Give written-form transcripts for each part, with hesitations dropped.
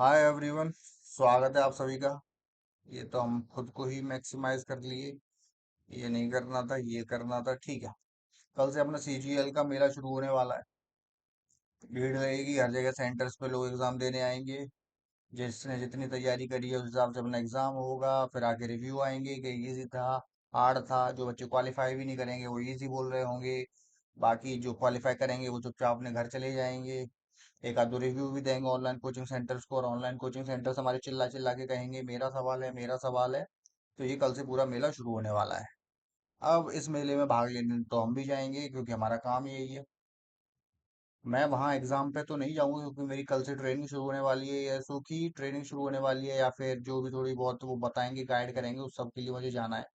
Hi everyone. स्वागत है आप सभी का। ये तो हम खुद को ही मैक्सिमाइज कर लिए। ये नहीं करना था, ये करना था, ठीक है। कल से अपना सीजीएल का मेला शुरू होने वाला है। भीड़ लगेगी हर जगह, सेंटर्स पे लोग एग्जाम देने आएंगे। जिसने जितनी तैयारी करी है उस हिसाब से अपना एग्जाम होगा, फिर आके रिव्यू आएंगे कि इजी था, हार्ड था। जो बच्चे क्वालिफाई भी नहीं करेंगे वो इजी बोल रहे होंगे। बाकी जो क्वालिफाई करेंगे वो चुपचाप अपने घर चले जाएंगे। एक आध दो रिव्यू भी देंगे ऑनलाइन कोचिंग सेंटर्स को, और ऑनलाइन कोचिंग सेंटर्स हमारे चिल्ला चिल्ला के कहेंगे मेरा सवाल है, मेरा सवाल है। तो ये कल से पूरा मेला शुरू होने वाला है। अब इस मेले में भाग लेने तो हम भी जाएंगे, क्योंकि हमारा काम यही है। मैं वहाँ एग्जाम पे तो नहीं जाऊंगा, क्योंकि मेरी कल से ट्रेनिंग शुरू होने वाली है। या सो की ट्रेनिंग शुरू होने वाली है, या फिर जो भी थोड़ी बहुत वो बताएंगे, गाइड करेंगे, उस सब के लिए मुझे जाना है।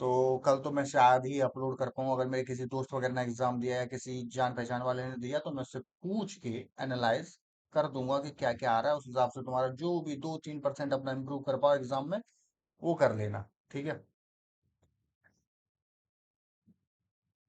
तो कल तो मैं शायद ही अपलोड कर पाऊँ। अगर मेरे किसी दोस्त वगैरह ने एग्जाम दिया, या किसी जान पहचान वाले ने दिया, तो मैं उससे पूछ के एनालाइज कर दूंगा कि क्या क्या आ रहा है। उस हिसाब से तुम्हारा जो भी 2-3% अपना इम्प्रूव कर पाओ एग्जाम में, वो कर लेना। ठीक है।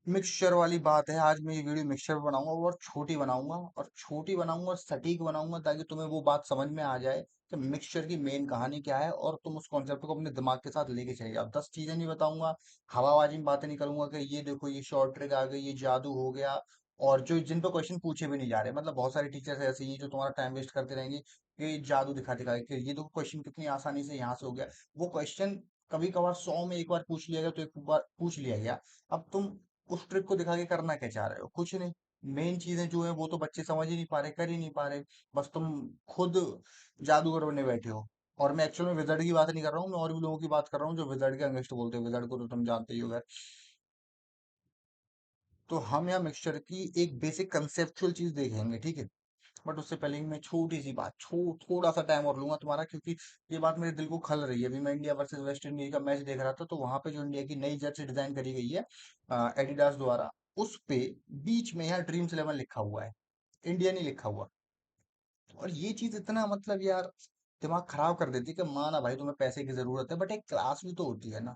मिक्सचर वाली बात है, आज मैं ये वीडियो मिक्सचर बनाऊंगा, और छोटी बनाऊंगा, और छोटी बनाऊंगा, सटीक बनाऊंगा, ताकि तुम्हें वो बात समझ में आ जाए कि मिक्सचर की मेन कहानी क्या है, और तुम उस कॉन्सेप्ट को अपने दिमाग के साथ लेके चले जाओ। 10 चीजें नहीं बताऊंगा, हवाबाजी में बातें नहीं करूंगा कि ये देखो ये शॉर्ट ट्रिक आ गई, ये जादू हो गया। और जो जिन पे क्वेश्चन पूछे भी नहीं जा रहे, मतलब बहुत सारे टीचर्स ऐसे ही हैं जो तुम्हारा टाइम वेस्ट करते रहेंगे कि जादू दिखा दिखा के ये देखो क्वेश्चन कितनी आसानी से यहाँ से हो गया। वो क्वेश्चन कभी कभार 100 में एक बार पूछ लिया गया, तो एक बार पूछ लिया गया। अब तुम उस ट्रिक को दिखा के करना क्या चाह रहे हो? कुछ नहीं। मेन चीजें जो है वो तो बच्चे समझ ही नहीं पा रहे, कर ही नहीं पा रहे। बस तुम खुद जादूगर बनने बैठे हो। और मैं एक्चुअल में विजर्ड की बात नहीं कर रहा हूँ, मैं और भी लोगों की बात कर रहा हूँ जो विजर्ड के अगेंस्ट बोलते हैं। विजर्ड को तो तुम जानते ही हो यार। तो हम यहाँ मिक्सचर की एक बेसिक कंसेप्चुअल चीज देखेंगे, ठीक है। बट उससे पहले मैं छोटी सी बात, थोड़ा सा टाइम और लूंगा तुम्हारा, क्योंकि ये बात मेरे दिल को खल रही है। अभी मैं इंडिया वर्सेस वेस्ट इंडीज का मैच देख रहा था, तो वहां पे जो इंडिया की नई जर्सी डिजाइन करी गई है एडिडास द्वारा, उस पे बीच में यहाँ ड्रीम्स 11 लिखा हुआ है, इंडिया नहीं लिखा हुआ। और ये चीज इतना मतलब यार दिमाग खराब कर देती है कि माना भाई तुम्हें पैसे की जरूरत है, बट एक क्लास भी तो होती है ना।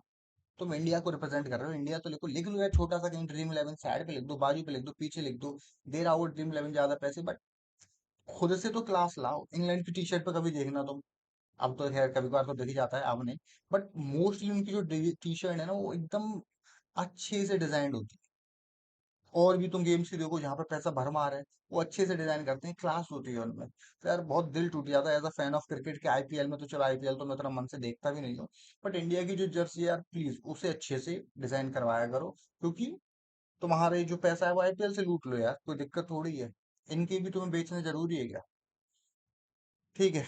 तुम इंडिया को रिप्रेजेंट कर रहे हो, इंडिया तो लिखो, लिख लो यार छोटा सा कहीं ड्रीम 11, साइड पे लिख दो, बाजू पे लिख दो, पीछे लिख दो। दे रहा हो ड्रीम 11 ज्यादा पैसे, बट खुद से तो क्लास लाओ। इंग्लैंड की टी शर्ट पे कभी देखना तुम। अब तो खैर कभी कभार तो देखी जाता है, अब नहीं। बट मोस्टली उनकी जो टी शर्ट है ना, वो एकदम अच्छे से डिजाइंड होती है। और भी तुम गेम्स की देखो जहाँ पे पैसा भरमार है, वो अच्छे से डिजाइन करते हैं, क्लास होती है उनमें। तो यार बहुत दिल टूट जाता है as a fan of cricket के। आईपीएल में तो चलो, आईपीएल तो मैं उतना मन से देखता भी नहीं हूँ, बट इंडिया की जो जर्सी है यार, प्लीज उसे अच्छे से डिजाइन करवाया करो। क्योंकि तुम्हारे जो पैसा है वो आईपीएल से लूट लो यार, कोई दिक्कत थोड़ी है। इनकी भी तुम्हें बेचना जरूरी है क्या? ठीक है।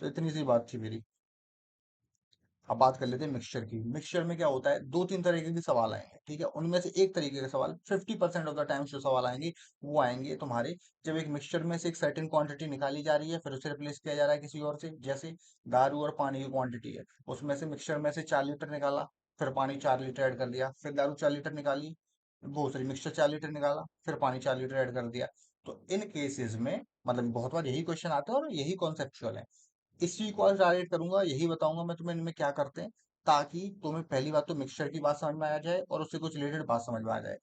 तो इतनी सी बात थी मेरी। अब बात कर लेते हैं मिक्सचर की। मिक्सचर में क्या होता है, 2-3 तरीके के सवाल आएंगे, ठीक है। उनमें से एक तरीके के सवाल 50% ऑफ द टाइम्स जो सवाल आएंगे, वो आएंगे तुम्हारे जब एक मिक्सचर में से एक सर्टेन क्वांटिटी निकाली जा रही है, फिर उसे रिप्लेस किया जा रहा है किसी और से। जैसे दारू और पानी की क्वांटिटी है, उसमें से मिक्सचर में से 4 लीटर निकाला, फिर पानी 4 लीटर ऐड कर दिया, फिर दारू 4 लीटर निकाली, वो सॉरी मिक्सचर 4 लीटर निकाला, फिर पानी 4 लीटर ऐड कर दिया। तो इन केसेस में मतलब बहुत बार यही क्वेश्चन आता है, और यही कॉन्सेप्चुअल है। इसी को आज टारगेट करूंगा, यही बताऊंगा मैं तुम्हें इनमें क्या करते हैं, ताकि तुम्हें पहली बात तो मिक्सचर की बात समझ में आ जाए, और उससे कुछ रिलेटेड बात समझ में आ जाए।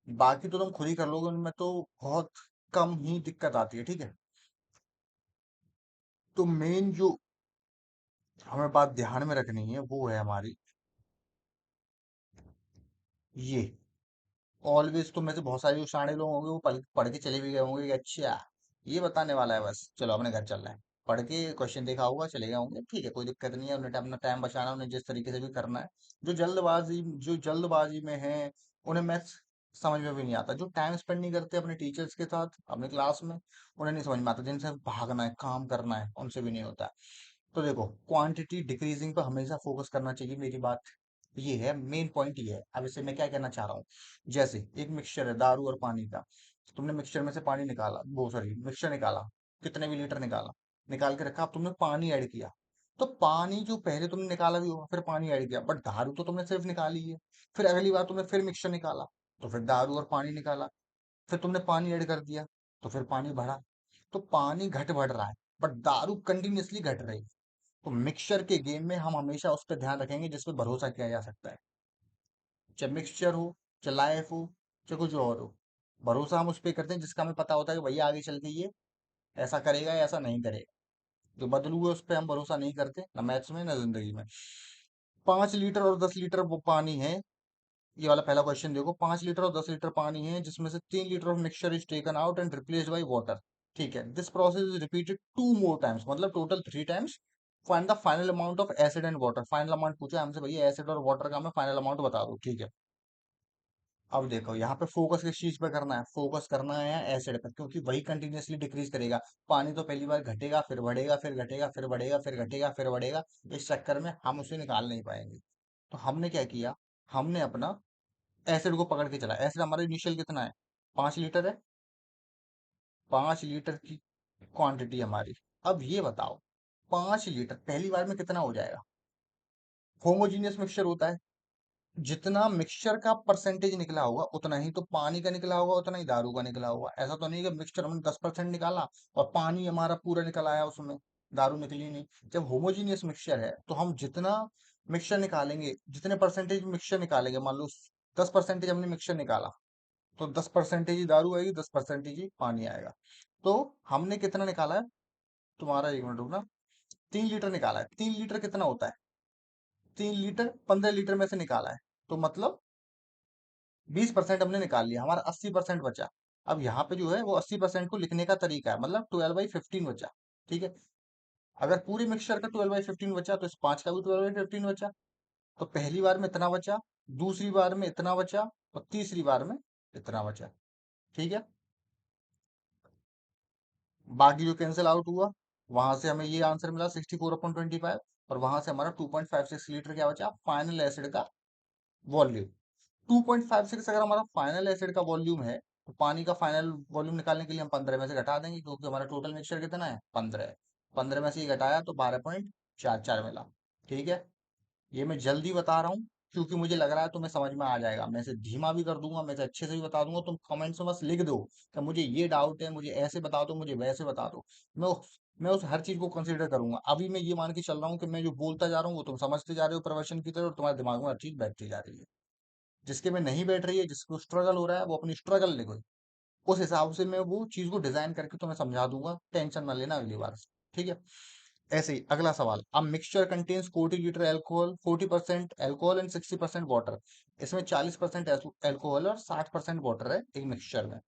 बाकी तो तुम खुद ही कर लोगे, उनमें तो बहुत कम ही दिक्कत आती है, ठीक है। तो मेन जो हमें बात ध्यान में रखनी है वो है हमारी ये। ऑलवेज तो में से बहुत सारे जो शाणे लोग होंगे वो पढ़ के चले भी गए होंगे कि अच्छा ये बताने वाला है, बस चलो अपने घर चल रहा है। पढ़ के क्वेश्चन देखा होगा, चले गए होंगे, ठीक है, कोई दिक्कत नहीं है। उन्हें अपना टाइम बचाना, उन्हें जिस तरीके से भी करना है। जो जल्दबाजी में है, उन्हें मैथ्स समझ में भी नहीं आता। जो टाइम स्पेंड नहीं करते अपने टीचर्स के साथ अपने क्लास में, उन्हें नहीं समझ में आता। जिनसे भागना है, काम करना है, उनसे भी नहीं होता। तो देखो, क्वांटिटी डिक्रीजिंग पर हमेशा फोकस करना चाहिए, मेरी बात ये है, मेन पॉइंट ये है। अब इससे मैं क्या कहना चाह रहा हूँ, जैसे एक मिक्सचर है दारू और पानी का। तुमने मिक्सचर में से पानी निकाला, वो सॉरी मिक्सचर निकाला, कितने भी लीटर निकाला, निकाल के रखा। अब तुमने पानी ऐड किया, तो पानी जो पहले तुमने निकाला भी होगा, फिर पानी ऐड किया, बट दारू तो तुमने सिर्फ निकाली है। फिर अगली बार तुमने फिर मिक्सचर निकाला, तो फिर दारू और पानी निकाला, फिर तुमने पानी ऐड कर दिया, तो फिर पानी बढ़ा। तो पानी घट बढ़ रहा है, बट दारू कंटिन्यूअसली घट रही है। तो मिक्सचर के गेम में हम हमेशा उस पर ध्यान रखेंगे जिस पे भरोसा किया जा सकता है। चाहे मिक्सचर हो, चाहे लाइफ हो, चाहे कुछ और हो। भरोसा हम उस पर करते हैं जिसका हमें पता होता है कि भैया आगे चल के ये ऐसा करेगा या ऐसा नहीं करेगा। जो बदलू है उस पर हम भरोसा नहीं करते, ना मैथ्स में ना जिंदगी में। 5 लीटर और 10 लीटर वो पानी है। ये वाला पहला क्वेश्चन देखो, 5 लीटर और 10 लीटर पानी है जिसमें से 3 litre of mixture is taken out and replaced by water. ठीक है, this process is repeated 2 more times, मतलब total 3 times. Find the final amount of acid and water. Final amount पूछा है हमसे, भैया एसिड और वाटर का हमें फाइनल अमाउंट बता दो। ठीक है, अब देखो यहाँ पे फोकस किस चीज पे करना है, फोकस करना है एसिड पे, क्योंकि वही कंटिन्यूअसली डिक्रीज करेगा। पानी तो पहली बार घटेगा, फिर बढ़ेगा, फिर घटेगा, फिर बढ़ेगा, फिर घटेगा, फिर बढ़ेगा। इस चक्कर में हम उसे निकाल नहीं पाएंगे। तो हमने क्या किया, हमने अपना एसिड को पकड़ के चला। एसिड हमारा इनिशियल कितना है, 5 लीटर है। 5 लीटर की क्वांटिटी हमारी। अब ये बताओ, 5 लीटर पहली बार में कितना हो जाएगा। होमोजीनियस मिक्सचर होता है, जितना मिक्सचर का परसेंटेज निकला होगा उतना ही तो पानी का निकला होगा, उतना ही दारू का निकला होगा। ऐसा तो नहीं कि मिक्सचर हमने 10% निकाला और पानी हमारा पूरा निकल आया उसमें, दारू निकली नहीं। जब होमोजीनियस मिक्सचर है तो हम जितना मिक्सचर निकालेंगे, जितने परसेंटेज मिक्सचर निकालेंगे, मान लो 10% हमने मिक्सचर निकाला, तो 10% ही दारू आएगी, 10% ही पानी आएगा। तो हमने कितना निकाला है, तुम्हारा 1 मिनट रुकना, 3 लीटर निकाला है। 3 लीटर कितना होता है, 3 लीटर 15 लीटर में से निकाला है, तो मतलब 20% हमने निकाल लिया, हमारा 80% बचा। अब यहाँ पे जो है वो 80% को लिखने का तरीका है, मतलब 12/15 बचा। ठीक है, अगर पूरे मिक्सचर का 12/15 बचा तो इस 5 का भी 12/15 बचा। तो पहली बार में इतना बचा, दूसरी बार में इतना बचा, और तीसरी बार में इतना बचा। ठीक है, बाकी जो कैंसिल आउट हुआ, वहां से हमें ये आंसर मिला 64/25, और वहां से हमारा 2.56 लीटर क्या बचा, फाइनल एसिड का वॉल्यूम। 2.56 अगर हमारा फाइनल एसिड का वॉल्यूम है, तो पानी का फाइनल वॉल्यूम निकालने के लिए हम 15 में से घटा देंगे, क्योंकि हमारा टोटल मिक्सचर कितना है, 15 है। 15 में से ये घटाया तो 12.44 मिला। ठीक है, ये मैं जल्दी बता रहा हूँ, क्योंकि मुझे लग रहा है तुम्हें समझ में आ जाएगा। मैं इसे धीमा भी कर दूंगा, मैं इसे अच्छे से भी बता दूंगा, तुम कमेंट्स में बस लिख दो कि मुझे ये डाउट है, मुझे ऐसे बता दो, मुझे वैसे बता दो। मैं उस हर चीज को कंसिडर करूंगा। अभी मैं ये मान के चल रहा हूँ कि मैं जो बोलता जा रहा हूँ वो तुम समझते जा रहे हो प्रवचन की तरह, और तुम्हारे दिमाग में हर चीज बैठती जा रही है। जिसके में नहीं बैठ रही है, जिसको स्ट्रगल हो रहा है, वो अपनी स्ट्रगल लिखो। उस हिसाब से मैं वो चीज को डिजाइन करके तुम्हें समझा दूंगा, टेंशन ना लेना अगली बार से। ठीक है, ऐसे ही अगला सवाल, अब mixture contains 40 litre alcohol, 40% alcohol and 60% water. इसमें 40% एल्कोहल और 60% वाटर है एक मिक्सचर में।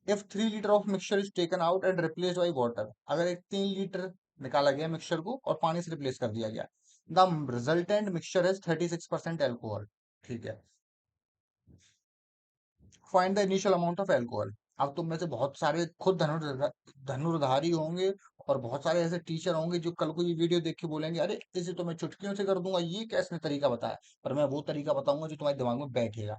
If 3 litre of mixture is taken out and replace by water, अगर एक 3 लीटर निकाला गया मिक्सचर को और पानी से रिप्लेस कर दिया गया, the resultant mixture is 36% alcohol. ठीक है, find the initial amount of alcohol. अब तुम में से बहुत सारे खुद धनुर्धारी होंगे, और बहुत सारे ऐसे टीचर होंगे जो कल को ये वीडियो देख के बोलेंगे, अरे इसे तो मैं चुटकियों से कर दूंगा, ये कैसे तरीका बताया। पर मैं वो तरीका बताऊंगा जो तुम्हारे दिमाग में बैठेगा,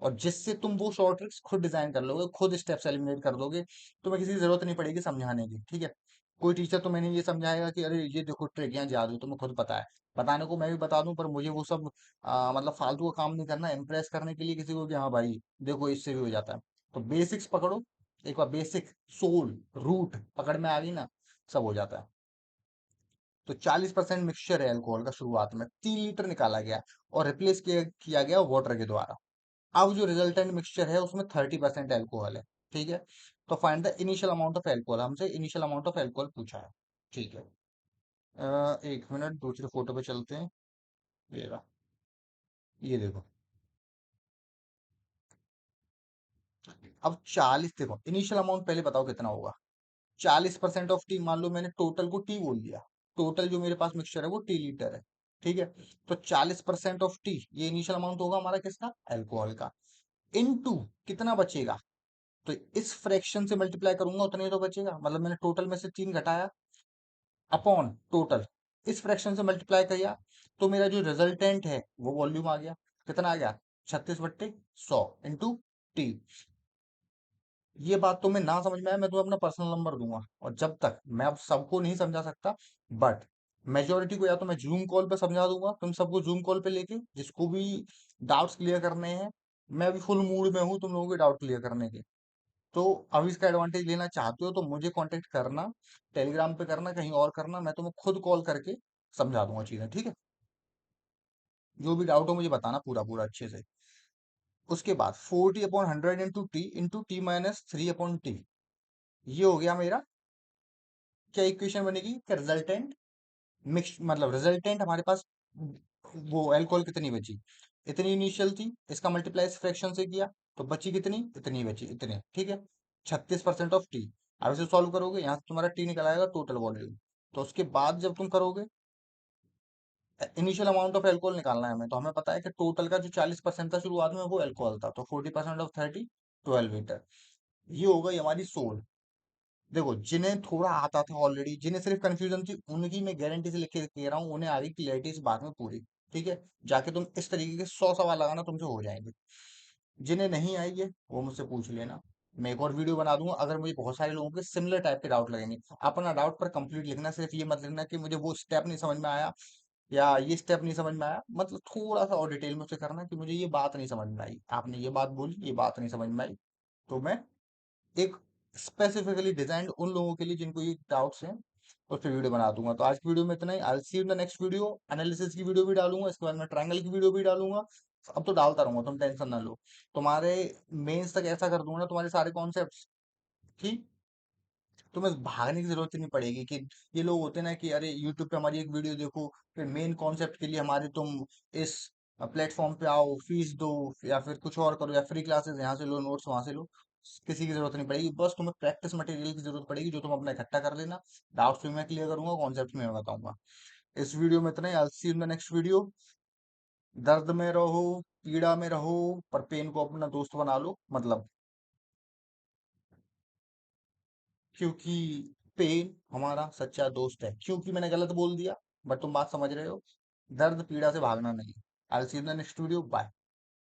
और जिससे तुम वो शॉर्ट ट्रिक्स खुद डिजाइन कर लोगे, खुद स्टेप्स एलिमिनेट कर दोगे। तुम्हें किसी की जरूरत नहीं पड़ेगी समझाने की। ठीक है, कोई टीचर तो मैंने ये समझाएगा कि अरे ये देखो ट्रिक, यहाँ जादू, तुम्हें खुद पता है। बताने को मैं भी बता दूं, पर मुझे वो सब मतलब फालतू का काम नहीं करना, इम्प्रेस करने के लिए किसी को कि हाँ भाई देखो इससे भी हो जाता है। तो बेसिक्स पकड़ो, एक बार बेसिक सोल रूट पकड़ में आ गई ना, सब हो जाता है। तो 40% मिक्सचर है अल्कोहल का, शुरुआत में 3 लीटर निकाला गया और रिप्लेस किया गया वाटर के द्वारा। अब जो रिजल्टेंट मिक्सचर है उसमें 30% एल्कोहल है। ठीक है, तो find the initial amount of alcohol, हमसे इनिशियल अमाउंट ऑफ एल्कोहल पूछा है। ठीक है, 1 मिनट दूसरे फोटो पे चलते हैं। ये रहा, ये देखो। अब 40, देखो इनिशियल अमाउंट पहले बताओ कितना होगा। 40% ऑफ टी, मान लो मैंने टोटल को टी बोल दिया, टोटल जो मेरे पास मिक्सचर है वो टी लीटर है। ठीक है, तो 40% ऑफ टी, ये इनिशियल अमाउंट होगा हमारा किसका, एल्कोहल का। इनटू कितना बचेगा, तो इस फ्रैक्शन से मल्टीप्लाई करूंगा उतना ही तो बचेगा, मतलब मैंने टोटल में से 3 घटाया, अपॉन टोटल, इस फ्रैक्शन से मल्टीप्लाई किया, तो मेरा जो रिजल्टेंट है वो वॉल्यूम आ गया। कितना आ गया, 36/100 इंटू टी। ये बात तुम्हें ना समझ में आए, मैं तुम्हें अपना पर्सनल नंबर दूंगा, और जब तक मैं अब सबको नहीं समझा सकता, बट मेजोरिटी को या तो मैं जूम कॉल पे समझा दूंगा, तुम सबको जूम कॉल पे लेके, जिसको भी डाउट्स क्लियर करने हैं। मैं भी फुल मूड में हूँ तुम लोगों के डाउट क्लियर करने के। तो अब इसका एडवांटेज लेना चाहते हो तो मुझे कांटेक्ट करना, टेलीग्राम पे करना, कहीं और करना, मैं तुम्हें खुद कॉल करके समझा दूंगा चीजें। ठीक है, जो भी डाउट हो मुझे बताना पूरा पूरा अच्छे से। उसके बाद 40/100 इंटू टी माइनस 3/टी, ये हो गया मेरा क्या इक्वेशन बनेगी कि रिजल्टेंट मिक्स मतलब रिजल्टेंट हमारे पास वो अल्कोहल कितनी बची, इतनी इनिशियल थी, इसका मल्टीप्लाई इस फ्रैक्शन से किया तो बची कितनी, इतनी बची, इतने, ठीक है। 36% ऑफ टी। अब इसे सॉल्व करोगे, यहाँ से तुम्हारा टी निकल आएगा टोटल वॉल्यूम। तो उसके बाद जब तुम करोगे इनिशियल अमाउंट ऑफ एल्कोहल निकालना है हमें, तो हमें पता है कि टोटल का जो 40% था शुरुआत में वो अल्कोहल था, तो 40% ऑफ 30, 12 लीटर। ये हो गई हमारी सोल। देखो जिन्हें थोड़ा आता था ऑलरेडी, जिन्हें सिर्फ कंफ्यूजन थी, उनकी मैं गारंटी से लिख के कह रहा हूँ, उन्हें आ गई क्लियरिटी इस बात में पूरी। ठीक है, जाके तुम इस तरीके के 100 सवाल लगाना, तुमसे हो जाएंगे। जिन्हें नहीं आई है वो मुझसे पूछ लेना, मैं एक और वीडियो बना दूंगा। अगर मुझे बहुत सारे लोगों के सिमिलर टाइप के डाउट लगेंगे, अपना डाउट पर कंप्लीट लिखना, सिर्फ ये मत लिखना कि मुझे वो स्टेप नहीं समझ में आया या ये स्टेप नहीं समझ में आया। मतलब थोड़ा सा और डिटेल में उसे करना कि मुझे ये बात नहीं समझ में आई, आपने ये बात बोली, ये बात नहीं समझ में आई। तो मैं एक स्पेसिफिकली डिजाइंड उन लोगों के लिए जिनको ये डाउट्स हैं, उस पर वीडियो बना दूंगा। तो आज की वीडियो में इतना ही। I see in the next video. Analysis की वीडियो भी डालूंगा, इसके बाद मैं ट्रायंगल की वीडियो भी डालूंगा। अब तो डालता रहूंगा, तुम टेंशन ना लो। तुम्हारे मेंस तक ऐसा कर दूंगा ना, तुम्हारे सारे कॉन्सेप्ट, ठीक, तुम्हें भागने की जरूरत ही नहीं पड़ेगी। कि ये लोग होते हैं ना कि अरे यूट्यूब पे हमारी एक वीडियो देखो, फिर मेन कॉन्सेप्ट के लिए हमारे तुम इस प्लेटफॉर्म पे आओ, फीस दो, या फिर कुछ और करो, या फ्री क्लासेस यहाँ से लो, नोट्स वहां से लो। किसी की जरूरत नहीं पड़ेगी, बस तुम्हें प्रैक्टिस मटेरियल की जरूरत पड़ेगी, जो तुम अपना इकट्ठा कर लेना। डाउट्स भी मैं क्लियर करूंगा, कॉन्सेप्ट में मैं बताऊंगा। इस वीडियो में इतना ही। I see in the next video. दर्द में रहो, पीड़ा में रहो, पर पेन को अपना दोस्त बना लो, मतलब क्योंकि पेन हमारा सच्चा दोस्त है। क्योंकि मैंने गलत बोल दिया, बट तुम बात समझ रहे हो। दर्द पीड़ा से भागना नहीं। I will see you in the next video. Bye.